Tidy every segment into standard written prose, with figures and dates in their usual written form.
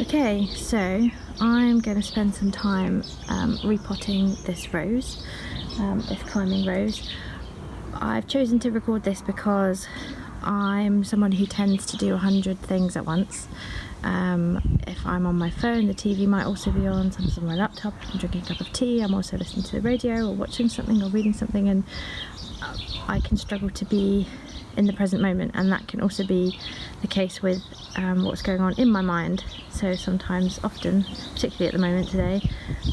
Okay, so I'm going to spend some time repotting this rose, this climbing rose. I've chosen to record this because I'm someone who tends to do 100 things at once. If I'm on my phone, the TV might also be on, sometimes on my laptop, I'm drinking a cup of tea, I'm also listening to the radio or watching something or reading something, and I can struggle to be in the present moment, and that can also be the case with what's going on in my mind. So sometimes, often, particularly at the moment today,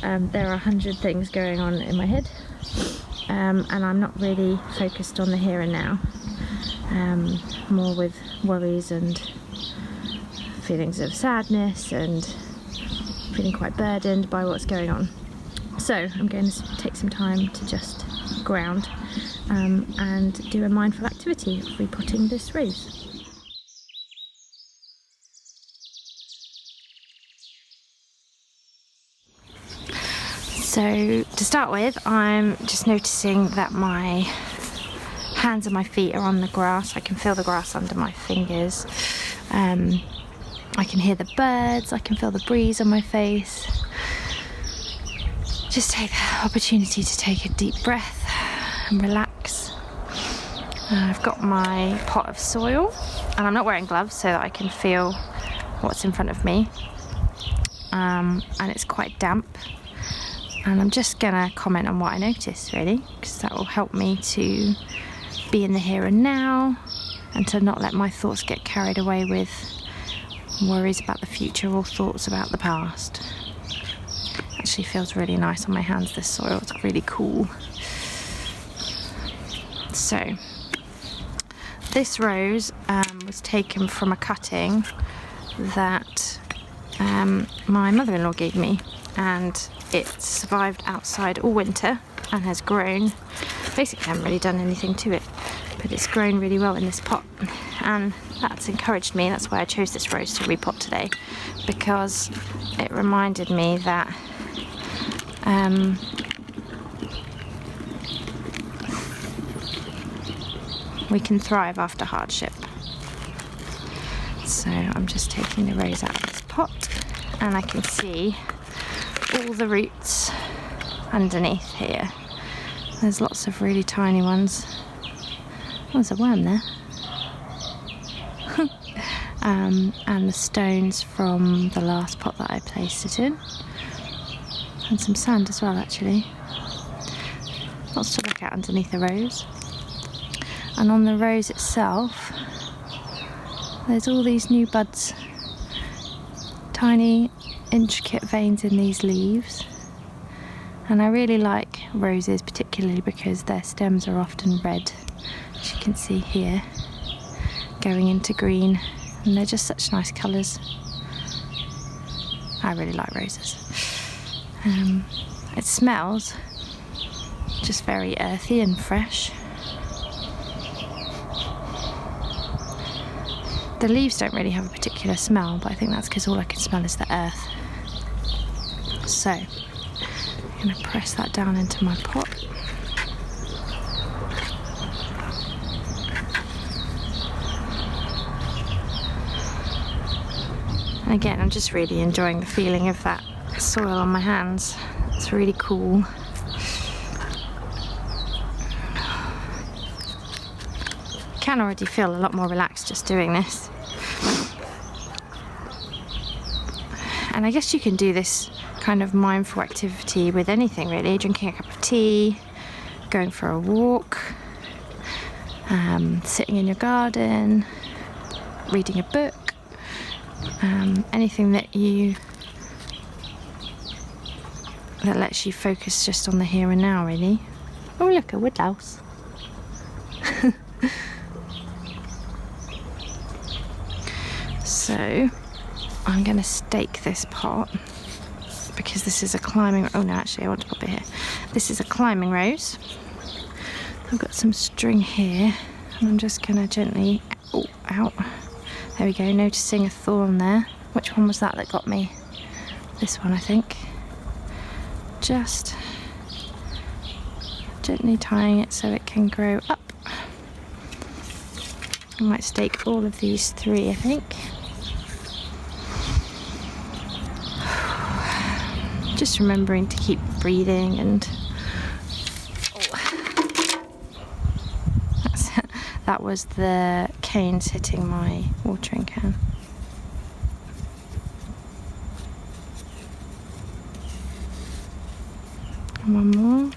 there are 100 things going on in my head, and I'm not really focused on the here and now, more with worries and feelings of sadness and feeling quite burdened by what's going on. So I'm going to take some time to just ground and do a mindful activity of repotting this rose. So to start with, I'm just noticing that my hands and my feet are on the grass. I can feel the grass under my fingers. I can hear the birds, I can feel the breeze on my face. Just take the opportunity to take a deep breath and relax. I've got my pot of soil, and I'm not wearing gloves so that I can feel what's in front of me. And it's quite damp. And I'm just gonna comment on what I notice, really, because that will help me to be in the here and now and to not let my thoughts get carried away with worries about the future or thoughts about the past. Actually feels really nice on my hands, this soil, it's really cool. So this rose was taken from a cutting that my mother-in-law gave me, and it survived outside all winter and has grown. Basically I haven't really done anything to it, but it's grown really well in this pot, and that's encouraged me. That's why I chose this rose to repot today, because it reminded me that we can thrive after hardship. So I'm just taking the rose out of this pot, and I can see all the roots underneath here. There's lots of really tiny ones. Oh, there's a worm there. And the stones from the last pot that I placed it in. And some sand as well, actually. Lots to look at underneath the rose. And on the rose itself, there's all these new buds. Tiny, intricate veins in these leaves. And I really like roses, particularly because their stems are often red, as you can see here, going into green, and they're just such nice colours. I really like roses. It smells just very earthy and fresh. The leaves don't really have a particular smell, but I think that's because all I can smell is the earth. So I'm going to press that down into my pot. And again, I'm just really enjoying the feeling of that soil on my hands. It's really cool. I can already feel a lot more relaxed just doing this. And I guess you can do this kind of mindful activity with anything, really. Drinking a cup of tea, going for a walk, sitting in your garden, reading a book, anything that lets you focus just on the here and now, really. Oh look, a woodlouse. So I'm going to stake this pot, because this is a climbing... Oh no, actually I want to pop it here. This is a climbing rose. I've got some string here, and I'm just going to gently... Oh, out. There we go, noticing a thorn there. Which one was that got me? This one, I think. Just gently tying it so it can grow up. I might stake all of these 3, I think. just remembering to keep breathing, and that was the canes hitting my watering can. And one more.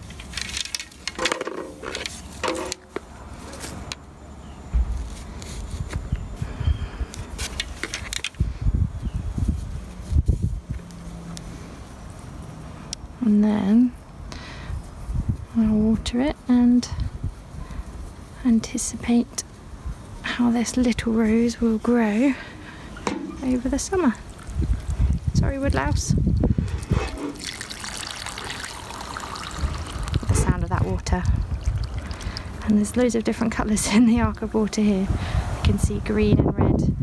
And then I'll water it and anticipate how this little rose will grow over the summer. Sorry, woodlouse. The sound of that water. And there's loads of different colours in the arc of water here. You can see green and red